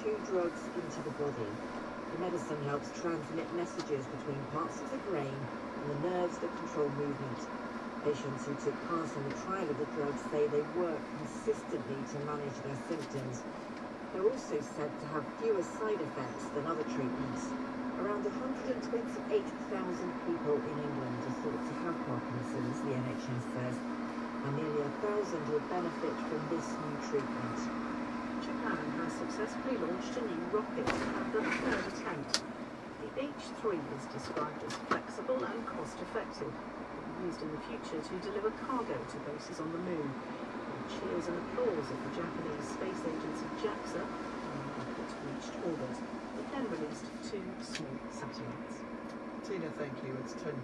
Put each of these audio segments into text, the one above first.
two drugs into the body. The medicine helps transmit messages between parts of the brain and the nerves that control movement. Patients who took part in the trial of the drugs say they work consistently to manage their symptoms. They're also said to have fewer side effects than other treatments. Around 128,000 people in England are thought to have Parkinson's, the NHS says, and nearly 1,000 will benefit from this new treatment. Japan has successfully launched a new rocket at the third attempt. The H3 is described as flexible and cost-effective. It will be used in the future to deliver cargo to bases on the moon. Cheers and applause of the Japanese space agency JAXA when the rocket reached orbit. It then released two small satellites. Tina, thank you. It's 8:10.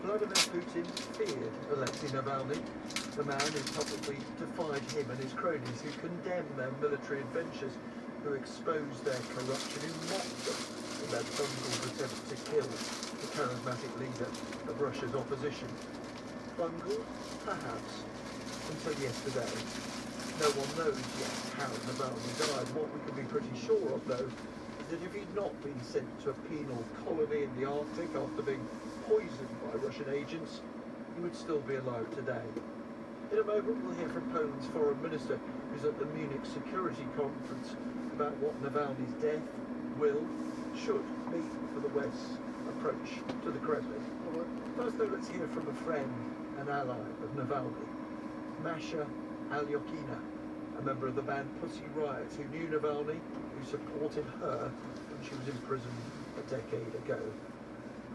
Vladimir Putin feared Alexei Navalny, the man who publicly defied him and his cronies, who condemned their military adventures, who exposed their corruption, who mocked them in their bungled attempt to kill the charismatic leader of Russia's opposition. Bungled? Perhaps. Until yesterday. No one knows yet how Navalny died. What we can be pretty sure of, though, is that if he'd not been sent to a penal colony in the Arctic after being poisoned by Russian agents, he would still be alive today. In a moment, we'll hear from Poland's foreign minister, who's at the Munich Security Conference, about what Navalny's death will, should mean for the West's approach to the Kremlin. First, though, let's hear from a friend and ally of Navalny, Masha Alyokina, a member of the band Pussy Riot, who knew Navalny, who supported her when she was imprisoned a decade ago.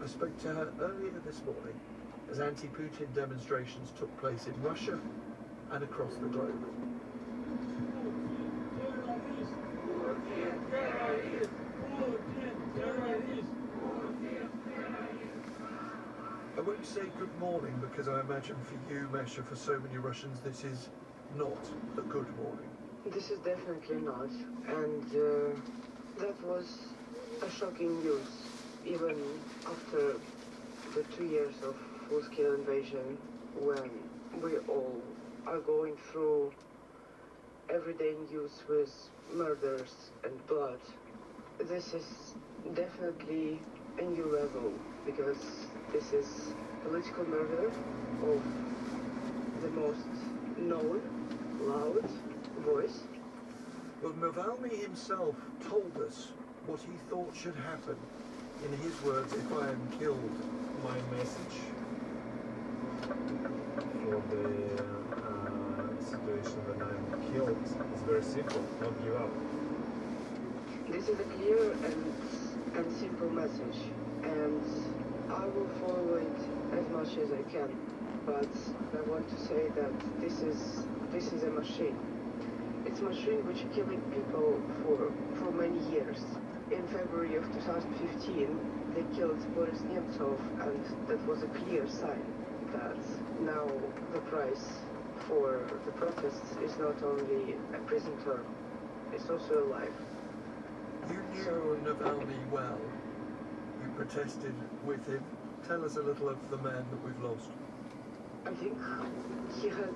I spoke to her earlier this morning as anti-Putin demonstrations took place in Russia and across the globe. I won't say good morning because I imagine for you, Masha, for so many Russians, this is not a good morning. This is definitely not, and that was a shocking news, even after the 2 years of full-scale invasion, when we all are going through everyday news with murders and blood. This is definitely a new level, because this is political murder of the most known, loud voice. Well, Navalny himself told us what he thought should happen. In his words, if I am killed. My message for the situation when I'm killed is very simple: don't give up. This is a clear and simple message, and I will follow it as much as I can. But I want to say that this is a machine. It's a machine which is killing people for many years. In February of 2015, they killed Boris Nemtsov, and that was a clear sign that now the price for the protests is not only a prison term, it's also a life. You knew Navalny well. You protested with him. Tell us a little of the man that we've lost. I think he had,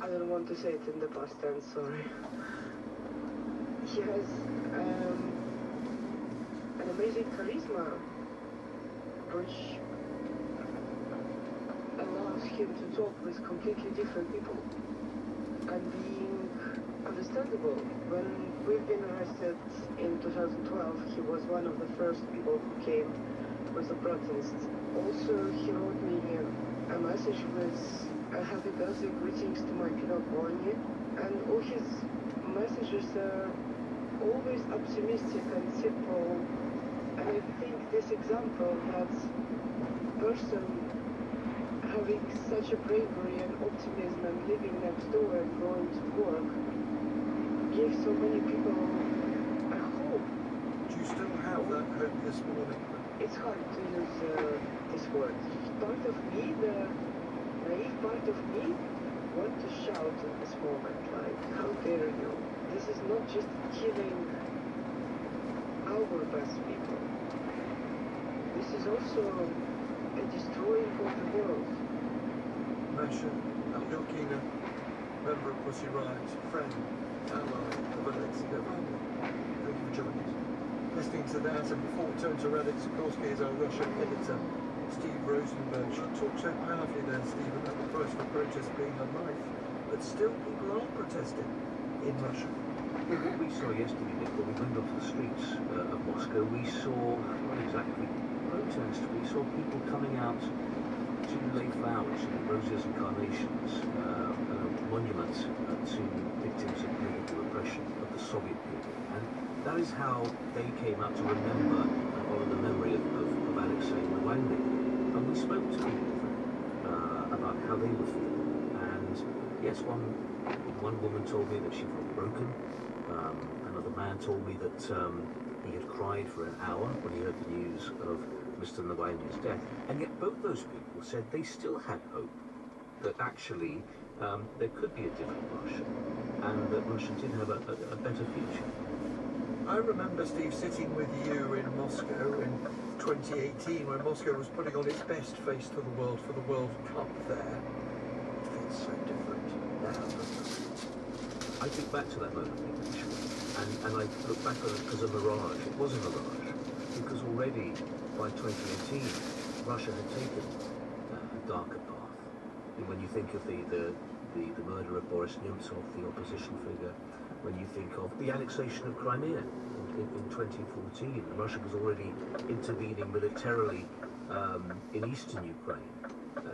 I don't want to say it in the past tense, sorry. He has an amazing charisma, which allows him to talk with completely different people and being understandable. When we've been arrested in 2012, he was one of the first people who came with the protest. Also, he wrote me a message with a happy birthday greetings to my Pinot Colony, and all his messages are always optimistic and simple. And I think this example, that person having such a bravery and optimism and living next door and going to work, gives so many people a hope. Do you still have that hope this morning? It's hard to use this word. Part of me, the naive part of me, want to shout in this moment, like, how dare you? This is not just killing our best people. This is also a destroying of the world. Masha Alyokina, member of Pussy Riot, friend, ally of Alexei Navalny. Thank you for joining us. Listening to that, and before we turn to Radek Sikorski as our Russia editor, Steve Rosenberg. She talked so powerfully there, Steve, about the price for protest being a life, but still people are protesting in Russia. Well, what we saw yesterday, Nick, when we went onto the streets of Moscow, we saw not exactly protest, we saw people coming out to lay flowers, roses and carnations, a monument to victims of political repression of the Soviet period. And that is how they came out to remember and honour the memory of Alexei Navalny. And we spoke to people about how they were feeling. And yes, one woman told me that she felt broken. Another man told me that he had cried for an hour when he heard the news of Mr. Navalny's death. And yet both those people said they still had hope that actually there could be a different Russia and that Russia did have a better future. I remember, Steve, sitting with you in Moscow in 2018 when Moscow was putting on its best face to the world for the World Cup there. It feels so different now, doesn't it? I think back to that moment, actually, and I look back on it as a mirage. It was a mirage, because already by 2018, Russia had taken a darker path. And when you think of the murder of Boris Nemtsov, the opposition figure, when you think of the annexation of Crimea in 2014, Russia was already intervening militarily in eastern Ukraine.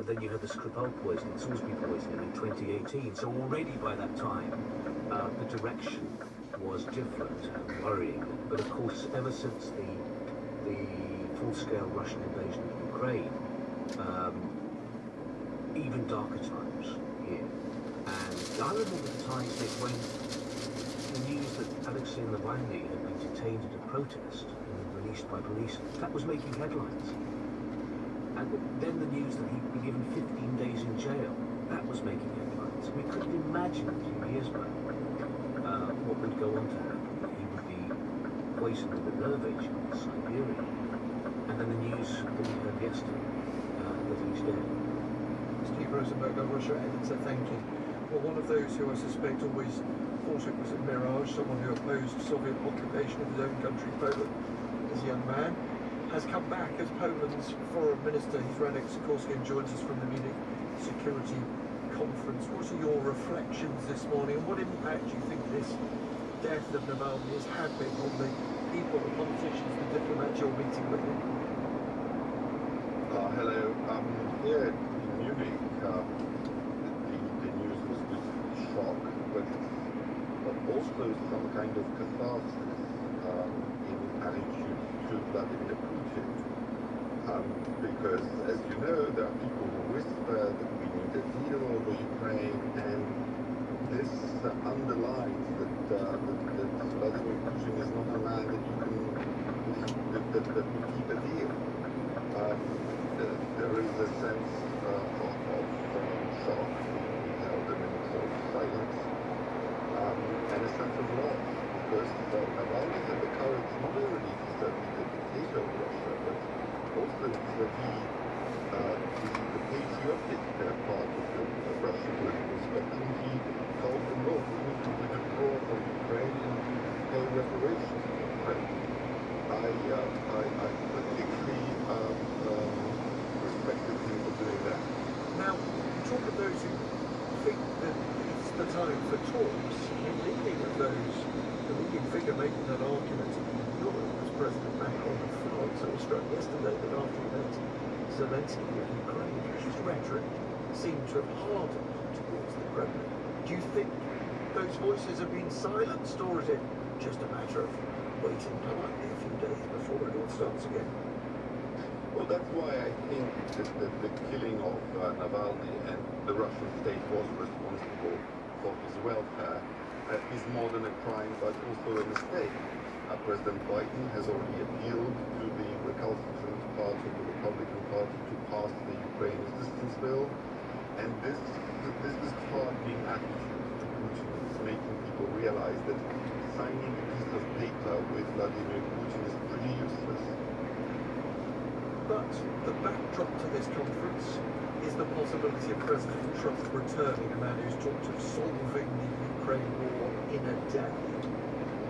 Then you had the Skripal poisoning, Salisbury poisoning in 2018. So already by that time, the direction was different and worrying. But of course, ever since the full-scale Russian invasion of Ukraine, even darker times here. And I remember the times, Nick, when the news that Alexei Navalny had been detained at a protest and released by police, that was making headlines. And then the news that he'd been given 15 days in jail, that was making headlines. We couldn't imagine a few years back what would go on to happen, that he would be poisoned with a nerve agent in Siberia. And then the news that we heard yesterday, that he's dead. Steve Rosenberg, our Russia editor, thank you. Well, one of those who I suspect always thought it was a mirage, someone who opposed Soviet occupation of his own country, Poland, as a young man, has come back as Poland's foreign minister. He's Radek Sikorski and joins us from the Munich Security Conference. What are your reflections this morning, and what impact do you think this death of Navalny is having on the people, the politicians, the diplomats you're meeting with him? Hello. Yeah, in Munich, the news was with shock, but also some kind of catharsis in attitude to Vladimir Putin. Because, as you know, there are people who whisper that we need a deal over Ukraine, and this underlines that Vladimir Putin is not a man that you can that will keep a deal. There is a sense of shock, we held a minute of silence, and a sense of loss, because Navalny had the courage not only to vis-a-vis the dictator of Russia, but also vis-a-vis the patriotic part of the Russian political spectrum. He told them, look, we need to withdraw from Ukraine and pay reparations to Ukraine. I particularly respected him for doing that. Now, you talk of those who think that it's the time for talks. In leading with those, the leading figure making that argument in Europe was President Macron of France. I was struck yesterday that after he met Zelensky of Ukraine, his rhetoric seemed to have hardened towards the Kremlin. Do you think those voices have been silenced, or is it just a matter of waiting politely a few days before it all starts again? Well, that's why I think that the killing of Navalny and the Russian state was responsible for his welfare is more than a crime, but also a mistake. President Biden has already appealed to the recalcitrant part of the Republican Party to pass the Ukraine assistance bill, and this hardening attitude to Putin is making people realize that signing a piece of paper with Vladimir Putin is pretty useless. But the backdrop to this conference is the possibility of President Trump returning, a man who's talked of solving the Ukraine war in a day.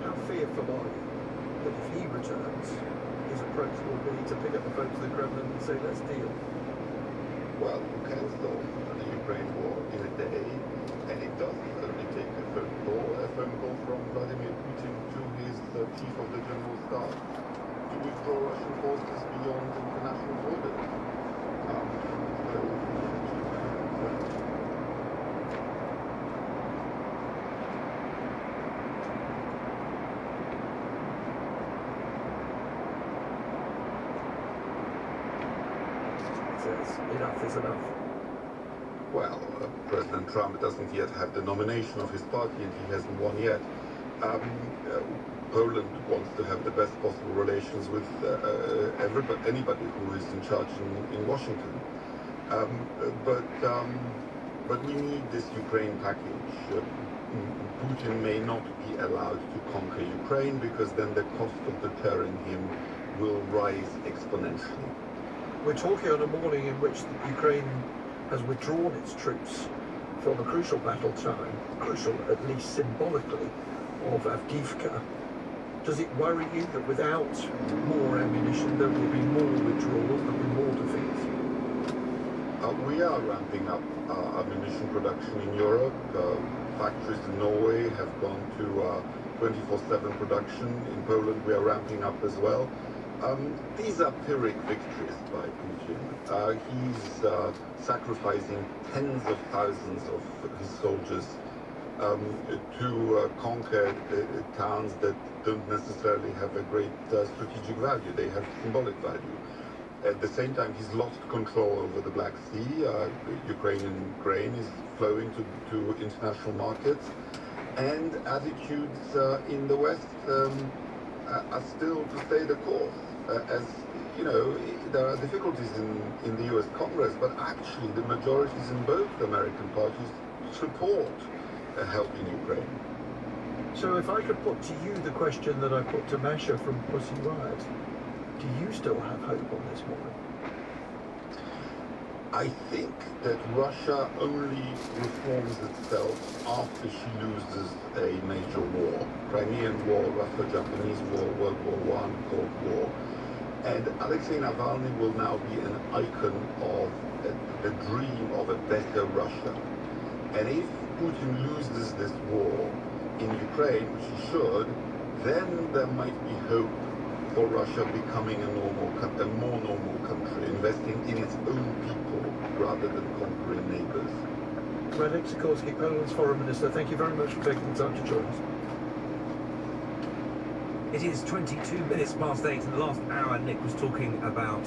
How fearful are you that if he returns, his approach will be to pick up the phone to the Kremlin and say, let's deal? Well, you can solve the Ukraine war in a day, and it does only take a phone call from Vladimir Putin to his chief of the general staff to withdraw Russian forces beyond international borders. Says enough is enough. Well, President Trump doesn't yet have the nomination of his party, and he hasn't won yet. Poland wants to have the best possible relations with anybody who is in charge in Washington. But we need this Ukraine package. Putin may not be allowed to conquer Ukraine because then the cost of deterring him will rise exponentially. We're talking on a morning in which Ukraine has withdrawn its troops from a crucial battle time, crucial at least symbolically, of Avdiivka. Does it worry you that without more ammunition there will be more withdrawals, there will be more defeats? We are ramping up ammunition production in Europe. Factories in Norway have gone to 24/7 production. In Poland we are ramping up as well. These are Pyrrhic victories by Putin. He's sacrificing tens of thousands of his soldiers to conquer towns that don't necessarily have a great strategic value. They have symbolic value. At the same time, he's lost control over the Black Sea. Ukrainian grain is flowing to international markets. And attitudes in the West are still to stay the course. As you know, there are difficulties in the US Congress, but actually the majorities in both American parties support help in Ukraine. So if I could put to you the question that I put to Masha from Pussy Riot, do you still have hope on this morning? I think that Russia only reforms itself after she loses a major war. Crimean War, Russo-Japanese War, World War I, Cold War. And Alexei Navalny will now be an icon of the dream of a better Russia. And if Putin loses this war in Ukraine, which he should, then there might be hope for Russia becoming a more normal country, investing in its own people rather than conquering neighbors. Radek Sikorski, Poland's foreign minister, thank you very much for taking the time to join us. It is 22 minutes past 8. In the last hour, Nick was talking about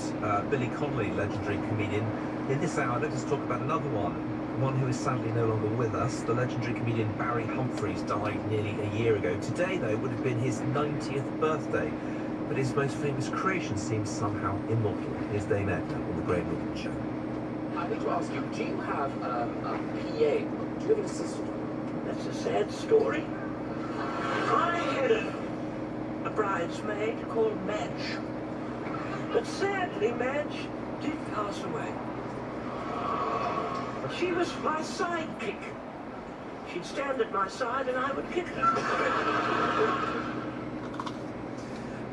Billy Connolly, legendary comedian. In this hour, let us talk about another one who is sadly no longer with us. The legendary comedian Barry Humphries died nearly a year ago. Today, though, would have been his 90th birthday. But his most famous creation seems somehow immortal. Here's Dame Edna on the Graham Norton Show. I need to ask you, do you have a PA? Do you have an assistant? That's a sad story. I had a bridesmaid called Madge. But sadly, Madge did pass away. She was my sidekick. She'd stand at my side and I would kick her.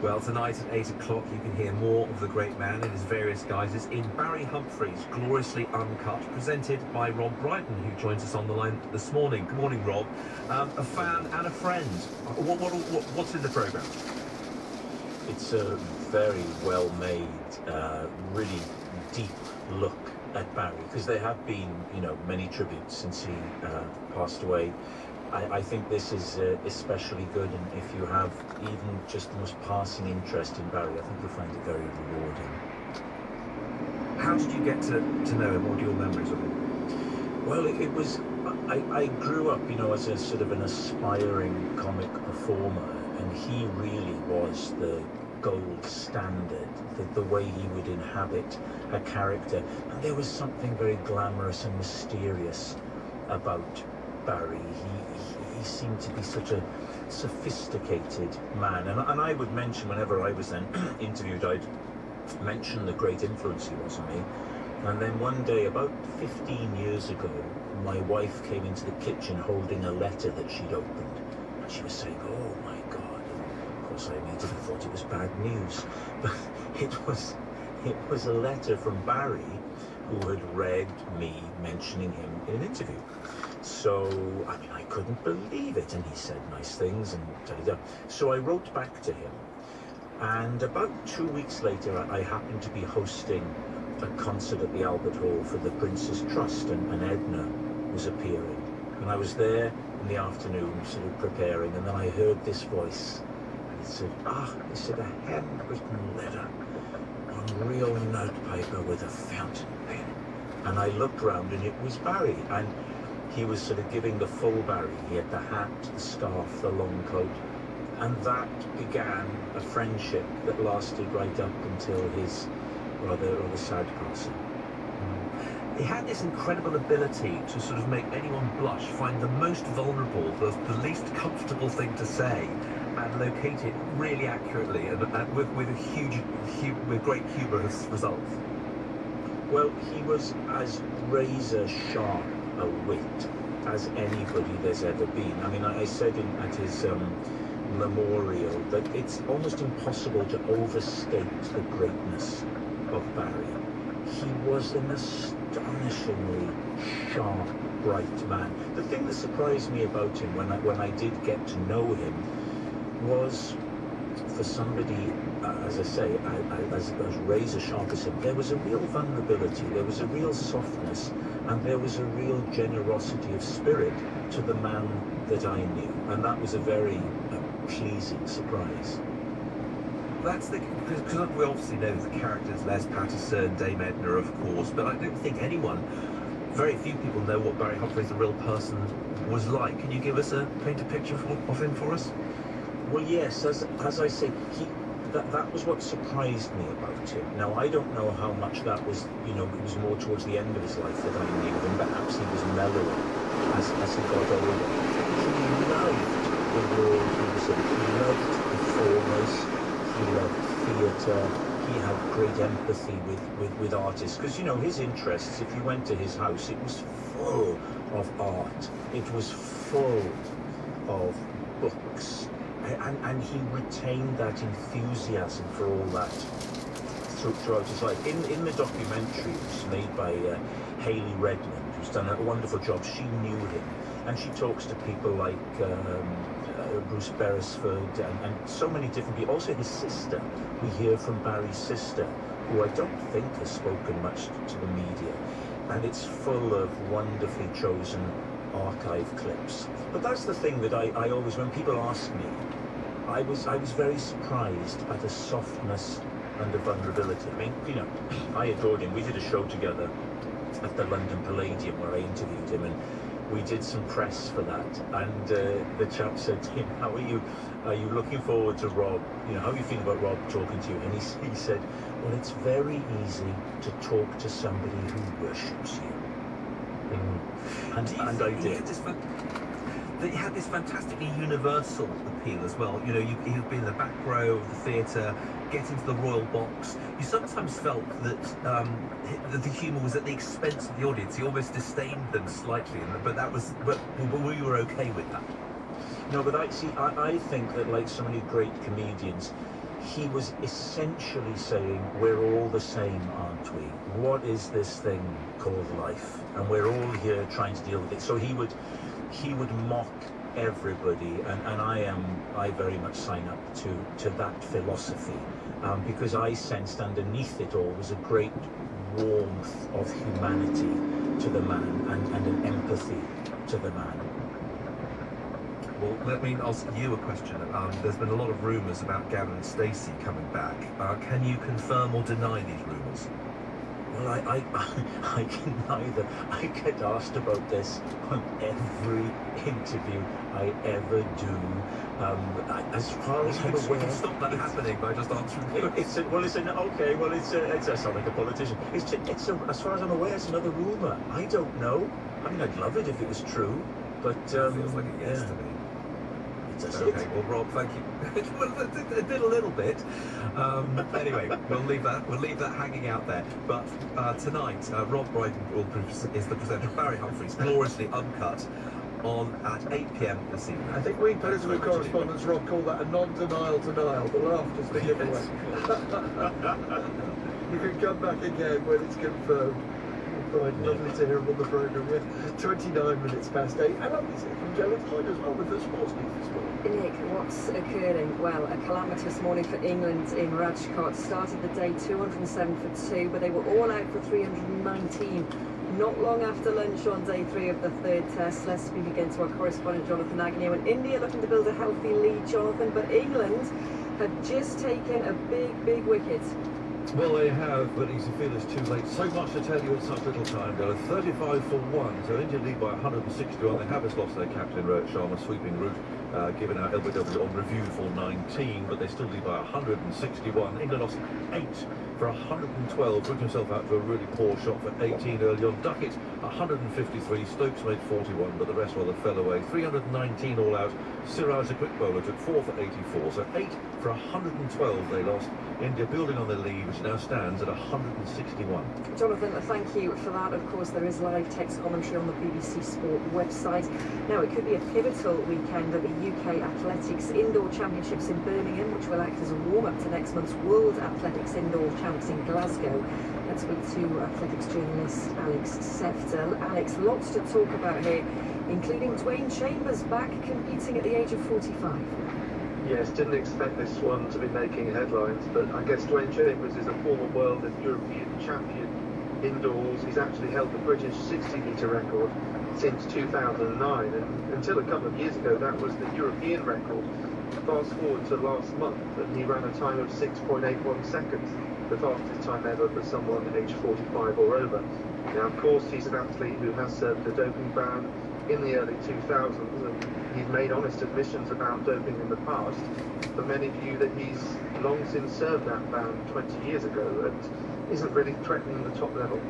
Well, tonight at 8 o'clock you can hear more of the great man in his various guises in Barry Humphries, Gloriously Uncut, presented by Rob Brighton, who joins us on the line this morning. Good morning, Rob. A fan and a friend. What's in the programme? It's a very well-made, really deep look at Barry, because there have been, many tributes since he passed away. I think this is especially good, and if you have even just the most passing interest in Barry, I think you'll find it very rewarding. How did you get to know him? What are your memories of him? Well, it was... I grew up, as a sort of an aspiring comic performer, and he really was the gold standard, the way he would inhabit a character. And there was something very glamorous and mysterious about Barry. He seemed to be such a sophisticated man, and I would mention, whenever I was then interviewed, I'd mention the great influence he was on me. And then one day, about 15 years ago, my wife came into the kitchen holding a letter that she'd opened. And she was saying, "Oh my God." Of course, I immediately thought it was bad news. But it was a letter from Barry, who had read me mentioning him in an interview. So, I mean, I couldn't believe it. And he said nice things and da-da-da. So I wrote back to him. And about 2 weeks later, I happened to be hosting a concert at the Albert Hall for the Prince's Trust, and Edna was appearing. And I was there in the afternoon, sort of preparing, and then I heard this voice. And it said, it said, a handwritten letter on real notepaper with a fountain pen. And I looked round, and it was Barry. And he was sort of giving the full Barry. He had the hat, the scarf, the long coat. And that began a friendship that lasted right up until his rather sad passing. He had this incredible ability to sort of make anyone blush, find the most vulnerable, the least comfortable thing to say, and locate it really accurately and with great humorous results. Well, he was as razor sharp a wit as anybody there's ever been. I mean, I said at his memorial that it's almost impossible to overstate the greatness of Barry. He was an astonishingly sharp, bright man. The thing that surprised me about him when I did get to know him was, for somebody, as I say, as razor sharp as him, there was a real vulnerability, there was a real softness, and there was a real generosity of spirit to the man that I knew. And that was a very pleasing surprise. That's because we obviously know the characters, Les Patterson, Dame Edna, of course, but I don't think very few people know what Barry Humphries, the real person, was like. Can you paint a picture of him for us? Well, yes, as I say, that was what surprised me about him. Now, I don't know how much that was, it was more towards the end of his life that I knew him. Perhaps he was mellower as he got older. He loved the world he was in. He loved performers. He loved theatre. He had great empathy with artists. Because, his interests, if you went to his house, it was full of art. It was full of books. And he retained that enthusiasm for all that throughout his life. In the documentary, which was made by Hayley Redmond, who's done a wonderful job, she knew him. And she talks to people like Bruce Beresford and so many different people. Also his sister. We hear from Barry's sister, who I don't think has spoken much to the media. And it's full of wonderfully chosen archive clips. But that's the thing that I always, when people ask me, I was very surprised at the softness and the vulnerability. I mean, I adored him. We did a show together at the London Palladium where I interviewed him, and we did some press for that. And the chap said to him, "How are you? Are you looking forward to Rob? How are you feeling about Rob talking to you?" And he said, "Well, it's very easy to talk to somebody who worships you." And I did. He had this fantastically universal appeal as well. He'd be in the back row of the theatre, get into the royal box. You sometimes felt that the humour was at the expense of the audience. He almost disdained them slightly, but we were okay with that. No, but I think that, like so many great comedians, he was essentially saying, we're all the same, aren't we? What is this thing called life? And we're all here trying to deal with it. So he would mock everybody, and I very much sign up to that philosophy, because I sensed underneath it all was a great warmth of humanity to the man and an empathy to the man. Well, let me ask you a question. There's been a lot of rumours about Gavin Stacey coming back. Can you confirm or deny these rumours? Well, I can neither. I get asked about this on every interview I ever do. As far as I'm aware, we can stop that happening by just answering. I sound like a politician. As far as I'm aware, it's another rumour. I don't know. I mean, I'd love it if it was true, but it feels like a yes to me. Does Okay, it? well, Rob, thank you. Well, it did a little bit. Anyway, we'll leave that hanging out there. But tonight, Rob Brydon is the presenter. Barry Humphries, gloriously uncut, on at 8 p.m. this evening. I think we political correspondents, Rob, call that a non-denial denial. The laughter's the giveaway. You can come back again when it's confirmed. Right, lovely to hear him on the programme. Yeah. 29 minutes past 8. And lovely to hear from Gerald Floyd as well with the sports news this morning. Nick, what's occurring? Well, a calamitous morning for England in Rajkot. Started the day 207 for 2, but they were all out for 319. Not long after lunch on day 3 of the third test. Let's speak again to our correspondent Jonathan Agnew. And India looking to build a healthy lead, Jonathan, but England have just taken a big wicket. Well, they have, but you feel it's too late. So much to tell you in such little time. They're 35 for 1, so India lead by 161. They have just lost their captain, Rohit Sharma, sweeping route, given out LBW on review for 19, but they still lead by 161. England lost 8 for 112, took himself out to a really poor shot for 18 early on. Duckett, 153, Stokes made 41, but the rest rather fell away. 319 all out. Siraj, a quick bowler, took 4 for 84, so 8 for 112 they lost. India building on their lead, which now stands at 161. Jonathan, thank you for that. Of course, there is live text commentary on the BBC Sport website. Now, it could be a pivotal weekend at the UK Athletics Indoor Championships in Birmingham, which will act as a warm-up to next month's World Athletics Indoor Champs in Glasgow. Let's speak to athletics journalist Alex Seftel. Alex, lots to talk about here, including Dwayne Chambers back competing at the age of 45. Yes, didn't expect this one to be making headlines, but I guess Dwayne Chambers is a former world and European champion indoors. He's actually held the British 60-metre record since 2009, and until a couple of years ago that was the European record. Fast forward to last month, and he ran a time of 6.81 seconds, the fastest time ever for someone aged 45 or over. Now, of course, he's an athlete who has served a doping ban in the early 2000s, and he's made honest admissions about doping in the past, but many view that he's long since served that ban 20 years ago and isn't really threatening the top level.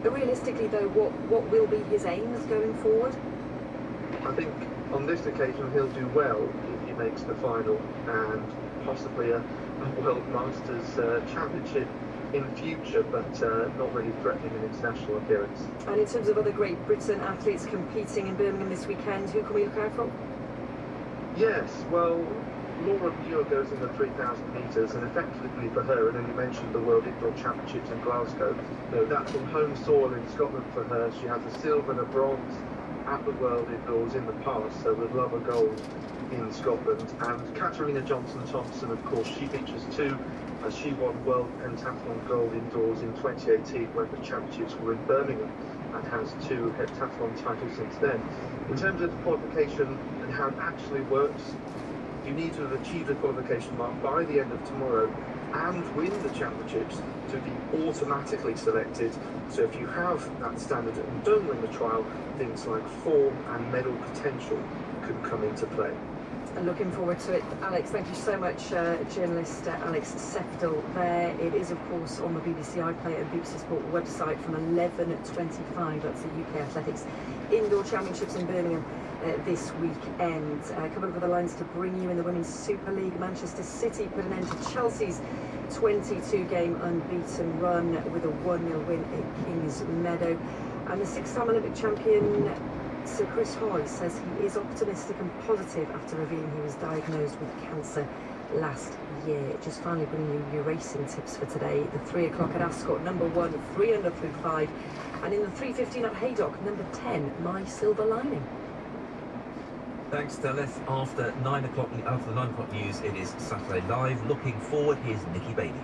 Realistically, though, what will be his aims going forward? I think on this occasion he'll do well if he makes the final and possibly a World Masters Championship in future, but not really threatening an international appearance. And in terms of other Great Britain athletes competing in Birmingham this weekend, who can we look out for? Yes, well, Laura Muir goes in the 3,000 metres, and effectively for her, and then you mentioned the World Indoor Championships in Glasgow, that's on home soil in Scotland for her. She has a silver and a bronze at the World Indoors in the past, so would love a gold in Scotland. And Katarina Johnson-Thompson, of course, she features too, as she won World Pentathlon gold indoors in 2018 when the championships were in Birmingham, and has 2 heptathlon titles since then. In terms of the qualification and how it actually works, you need to have achieved the qualification mark by the end of tomorrow and win the championships to be automatically selected. So if you have that standard and don't win the trial, things like form and medal potential could come into play. Looking forward to it. Alex, thank you so much, journalist Alex Seftel there. It is, of course, on the BBC iPlayer and BBC Sport website from 11:25. That's the UK Athletics Indoor Championships in Birmingham this weekend. A couple of other lines to bring you in the Women's Super League. Manchester City put an end to Chelsea's 22-game unbeaten run with a 1-0 win at Kings Meadow. And the 6-time Olympic champion Sir Chris Hoy says he is optimistic and positive after revealing he was diagnosed with cancer last year. Just finally bringing you your racing tips for today. The 3 o'clock at Ascot, number 1, 3 under through 5. And in the 3:15 at Haydock, number 10, My Silver Lining. Thanks, Dallas. After the 9 o'clock news, it is Saturday Live. Looking forward, here's Nikki Bailey.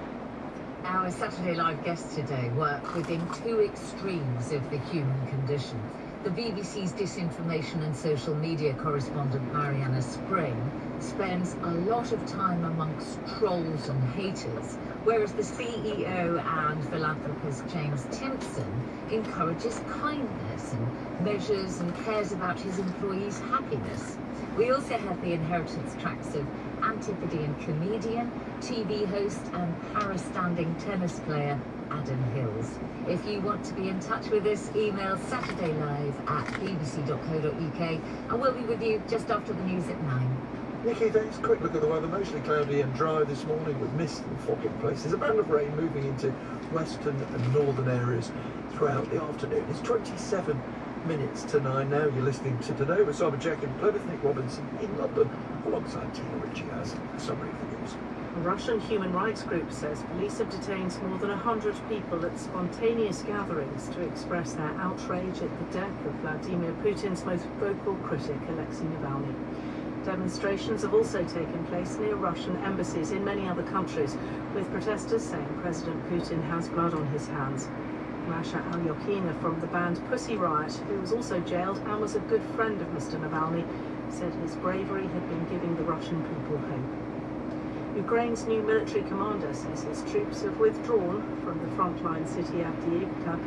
Our Saturday Live guests today work within 2 extremes of the human condition. The BBC's disinformation and social media correspondent Mariana Spring spends a lot of time amongst trolls and haters, whereas the CEO and philanthropist James Timpson encourages kindness and measures and cares about his employees' happiness. We also have the inheritance tracks of Antipodean comedian, TV host and Paris-standing tennis player Adam Hills. If you want to be in touch with us, email saturdaylive@bbc.co.uk and we'll be with you just after the news at 9. Nikki, thanks. Quick look at the weather. Mostly cloudy and dry this morning with mist and fog in places. A band of rain moving into western and northern areas throughout the afternoon. It's 27 minutes to 9 now. You're listening to Today with Simon Jack in Plymouth, Nick Robinson in London, alongside Tina Ritchie has a summary of the news. A Russian human rights group says police have detained more than 100 people at spontaneous gatherings to express their outrage at the death of Vladimir Putin's most vocal critic, Alexei Navalny. Demonstrations have also taken place near Russian embassies in many other countries, with protesters saying President Putin has blood on his hands. Masha Alyokina from the band Pussy Riot, who was also jailed and was a good friend of Mr. Navalny, said his bravery had been giving the Russian people hope. Ukraine's new military commander says his troops have withdrawn from the frontline city Avdiivka,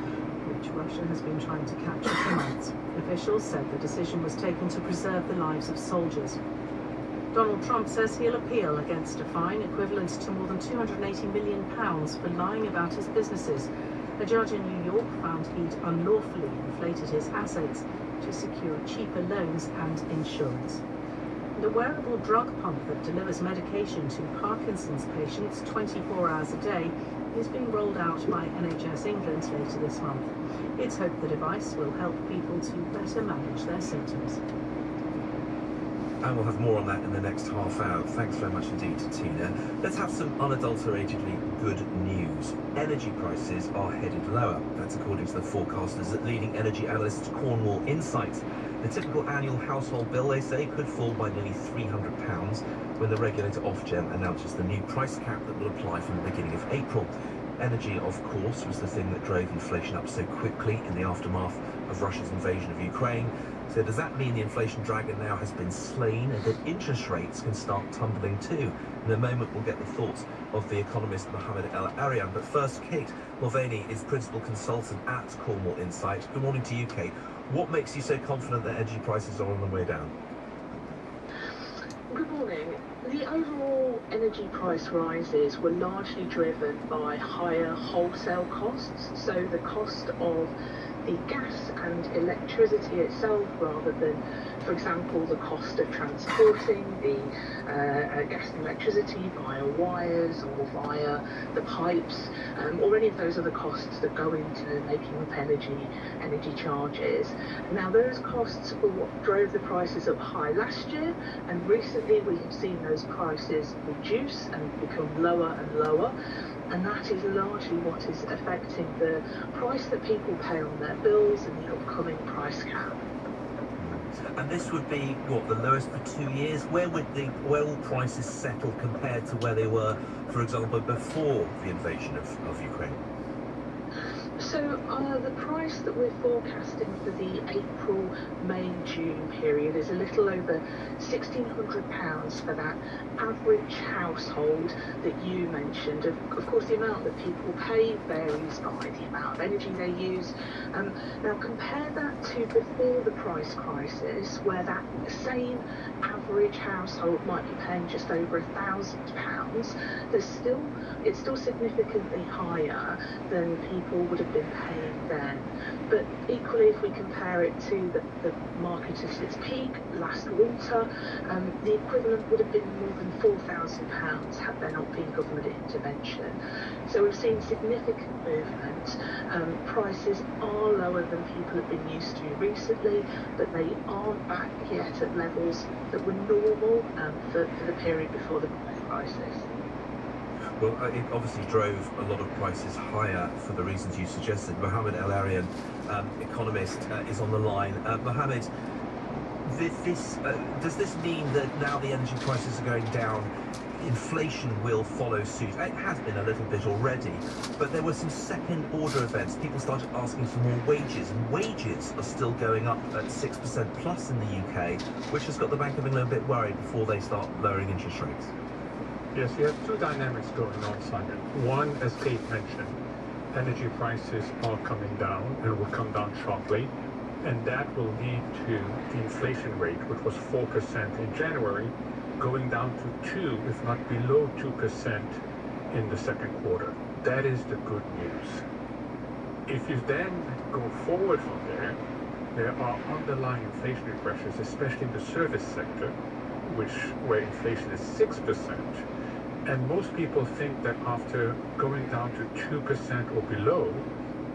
which Russia has been trying to capture for months. Officials said the decision was taken to preserve the lives of soldiers. Donald Trump says he'll appeal against a fine equivalent to more than £280 million for lying about his businesses. A judge in New York found he'd unlawfully inflated his assets to secure cheaper loans and insurance. And a wearable drug pump that delivers medication to Parkinson's patients 24 hours a day is being rolled out by NHS England later this month. It's hoped the device will help people to better manage their symptoms. And we'll have more on that in the next half hour. Thanks very much indeed to Tina. Let's have some unadulteratedly good news. Energy prices are headed lower. That's according to the forecasters at leading energy analyst Cornwall Insights. The typical annual household bill, they say, could fall by nearly £300 when the regulator Ofgem announces the new price cap that will apply from the beginning of April. Energy, of course, was the thing that drove inflation up so quickly in the aftermath of Russia's invasion of Ukraine. So does that mean the inflation dragon now has been slain and that interest rates can start tumbling too? In a moment, we'll get the thoughts of the economist Mohammed El-Arian. But first, Kate Mulvaney is principal consultant at Cornwall Insight. Good morning to you, Kate. What makes you so confident that energy prices are on the way down? Good morning. The overall energy price rises were largely driven by higher wholesale costs, so the cost of the gas and electricity itself rather than, for example, the cost of transporting the gas and electricity via wires or via the pipes, or any of those other costs that go into making up energy charges. Now, those costs were what drove the prices up high last year, and recently we have seen those prices reduce and become lower and lower. And that is largely what is affecting the price that people pay on their bills and the upcoming price cap. And this would be, what, the lowest for 2 years? Where will prices settle compared to where they were, for example, before the invasion of Ukraine? So the price that we're forecasting for the April, May, June period is a little over £1,600 for that average household that you mentioned. Of course, the amount that people pay varies by the amount of energy they use. Now, compare that to before the price crisis, where that same average household might be paying just over £1,000. It's still significantly higher than people would have been paying then. But equally, if we compare it to the market at its peak last winter, the equivalent would have been more than £4,000 had there not been government intervention. So we've seen significant movement. Prices are lower than people have been used to recently, but they aren't back yet at levels that were normal for the period before the crisis. Well, it obviously drove a lot of prices higher for the reasons you suggested. Mohammed El-Arian, economist, is on the line. Mohammed, does this mean that now the energy prices are going down, inflation will follow suit? It has been a little bit already, but there were some second-order events. People started asking for more wages, and wages are still going up at 6% plus in the UK, which has got the Bank of England a bit worried before they start lowering interest rates. Yes, you have two dynamics going on, Simon. One, as Kate mentioned, energy prices are coming down and will come down sharply, and that will lead to the inflation rate, which was 4% in January, going down to 2, if not below 2% in the second quarter. That is the good news. If you then go forward from there are underlying inflationary pressures, especially in the service sector, where inflation is 6%. And most people think that after going down to 2% or below,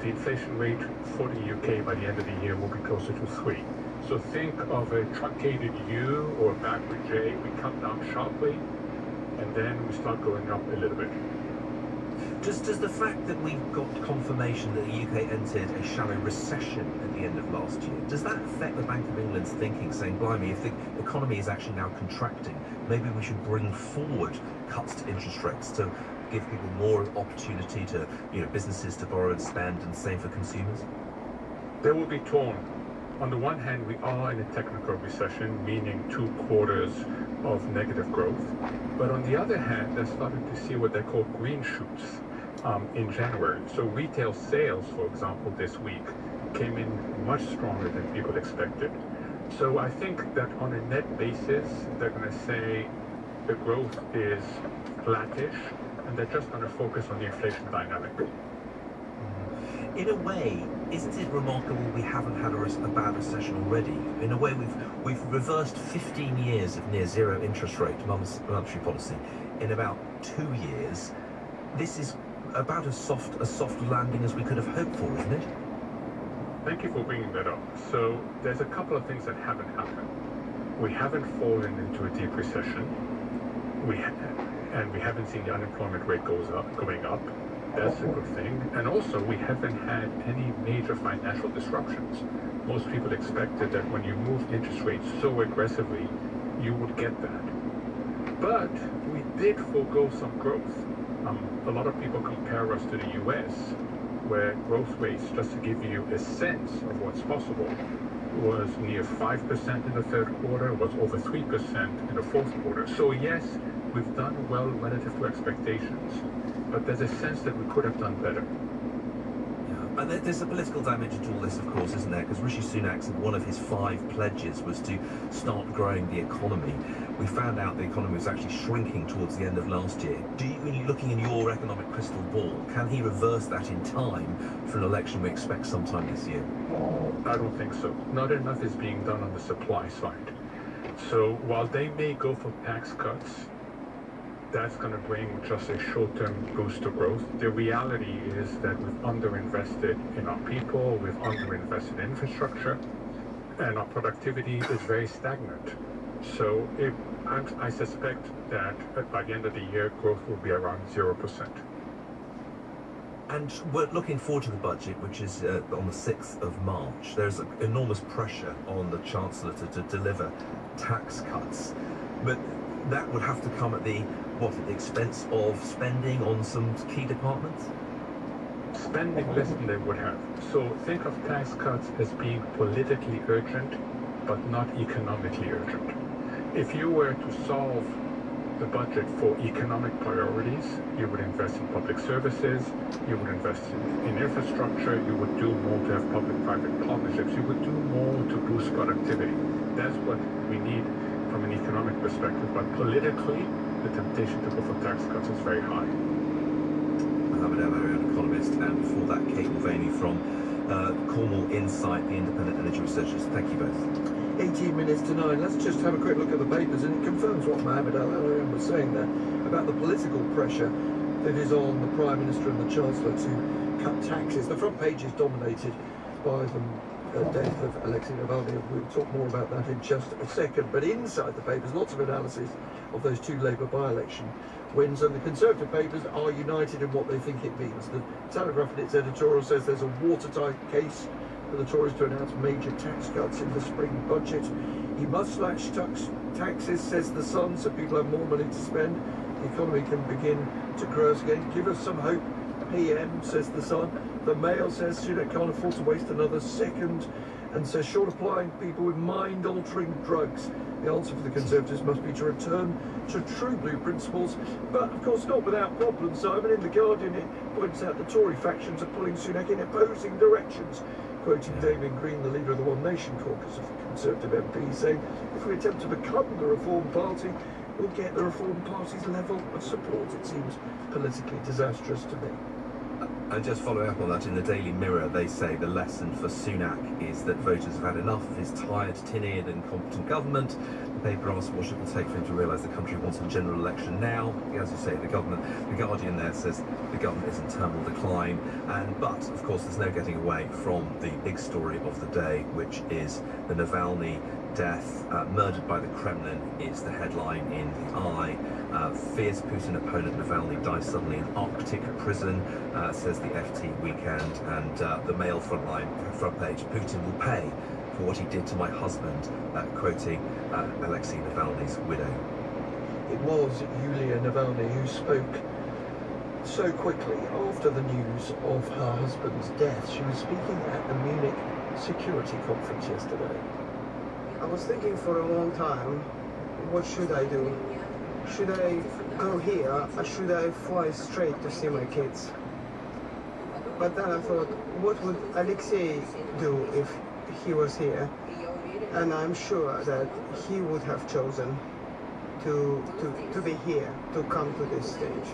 the inflation rate for the UK by the end of the year will be closer to 3%. So think of a truncated U or a backward J. We come down sharply, and then we start going up a little bit. Does the fact that we've got confirmation that the UK entered a shallow recession at the end of last year, does that affect the Bank of England's thinking, saying, blimey, if the economy is actually now contracting, maybe we should bring forward cuts to interest rates to give people more opportunity to, businesses to borrow and spend, and same for consumers? They will be torn. On the one hand, we are in a technical recession, meaning 2 quarters of negative growth. But on the other hand, they're starting to see what they call green shoots in January. So retail sales, for example, this week came in much stronger than people expected. So I think that on a net basis, they're going to say the growth is flattish, and they're just going to focus on the inflation dynamic. In a way, isn't it remarkable we haven't had a bad recession already? In a way, we've reversed 15 years of near zero interest rate monetary policy in about 2 years. This is about as soft landing as we could have hoped for, isn't it? Thank you for bringing that up. So there's a couple of things that haven't happened. We haven't fallen into a deep recession. And we haven't seen the unemployment rate going up. That's a good thing. And also, we haven't had any major financial disruptions. Most people expected that when you moved interest rates so aggressively, you would get that. But we did forego some growth. A lot of people compare us to the US, where growth rates, just to give you a sense of what's possible, was near 5% in the third quarter, was over 3% in the fourth quarter. So yes, we've done well relative to expectations, but there's a sense that we could have done better. Yeah. And there's a political dimension to all this, of course, isn't there? Because Rishi Sunak said one of his 5 pledges was to start growing the economy. We found out the economy was actually shrinking towards the end of last year. When you're looking in your economic crystal ball, can he reverse that in time for an election we expect sometime this year? I don't think so. Not enough is being done on the supply side. So while they may go for tax cuts, that's going to bring just a short-term boost to growth. The reality is that we've underinvested in our people, we've underinvested in infrastructure, and our productivity is very stagnant. So I suspect that by the end of the year, growth will be around 0%. And we're looking forward to the budget, which is on the 6th of March. There's enormous pressure on the Chancellor to deliver tax cuts. But that would have to come at the expense of spending on some key departments? Spending less than they would have. So think of tax cuts as being politically urgent, but not economically urgent. If you were to solve the budget for economic priorities, you would invest in public services, you would invest in infrastructure, you would do more to have public-private partnerships, you would do more to boost productivity. That's what we need from an economic perspective, but politically, the temptation to go for tax cuts is very high. Mohamed El-Erian, an economist, and before that, Kate Mulvaney from Cornwall Insight, the independent energy researchers. Thank you both. 18 minutes to 9. Let's just have a quick look at the papers, and it confirms what Mohamed El-Erian was saying there about the political pressure that is on the Prime Minister and the Chancellor to cut taxes. The front page is dominated by the death of Alexei Navalny. We'll talk more about that in just a second. But inside the papers, lots of analysis of those 2 Labour by-election wins, and the Conservative papers are united in what they think it means. The Telegraph in its editorial says there's a watertight case for the Tories to announce major tax cuts in the spring budget. He must slash taxes, says the Sun, so people have more money to spend. The economy can begin to grow again. Give us some hope, PM, says the Sun. The Mail says Sunak can't afford to waste another second, and says short applying people with mind-altering drugs. The answer for the Conservatives must be to return to true blue principles, but of course not without problems. Simon, in The Guardian, it points out the Tory factions are pulling Sunak in opposing directions. Quoting Damien Green, the leader of the One Nation caucus of the Conservative MPs, saying, if we attempt to become the Reform Party, we'll get the Reform Party's level of support. It seems politically disastrous to me. And just following up on that, in the Daily Mirror, they say the lesson for Sunak is that voters have had enough of his tired, tin-eared, incompetent government. The paper asks what it will take for him to realise the country wants a general election now. As you say, the Guardian there says the government is in terminal decline. But, of course, there's no getting away from the big story of the day, which is the Navalny death. Murdered by the Kremlin is the headline in the Eye. Fierce Putin opponent Navalny dies suddenly in Arctic prison, says the FT Weekend. And the Mail front page, Putin will pay for what he did to my husband, quoting Alexei Navalny's widow. It was Yulia Navalny who spoke so quickly after the news of her husband's death. She was speaking at the Munich Security Conference yesterday. I was thinking for a long time, what should I do? Should I go here or should I fly straight to see my kids? But then I thought, what would Alexei do if he was here? And I'm sure that he would have chosen to be here, to come to this stage.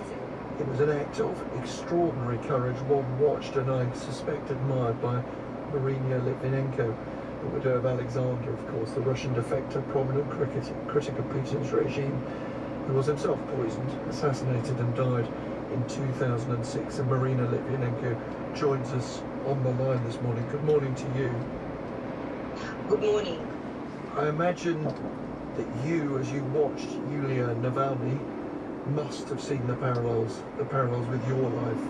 It was an act of extraordinary courage, one watched and I suspect admired by Marina Litvinenko, the widow of Alexander, of course, the Russian defector, prominent critic of Putin's regime, who was himself poisoned, assassinated and died in 2006. And Marina Litvinenko joins us on the line this morning. Good morning to you. Good morning. I imagine that you, as you watched Yulia Navalny, must have seen the parallels with your life,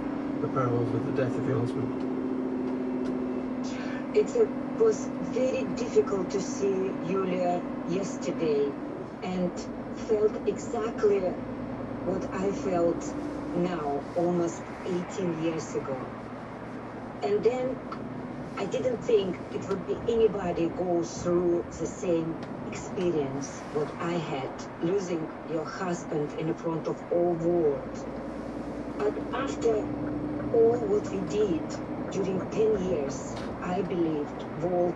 the parallels with the death of your husband. It was very difficult to see Yulia yesterday and felt exactly what I felt now, almost 18 years ago. And then I didn't think it would be anybody go through the same experience what I had, losing your husband in front of all world. But after all what we did during 10 years, I believed world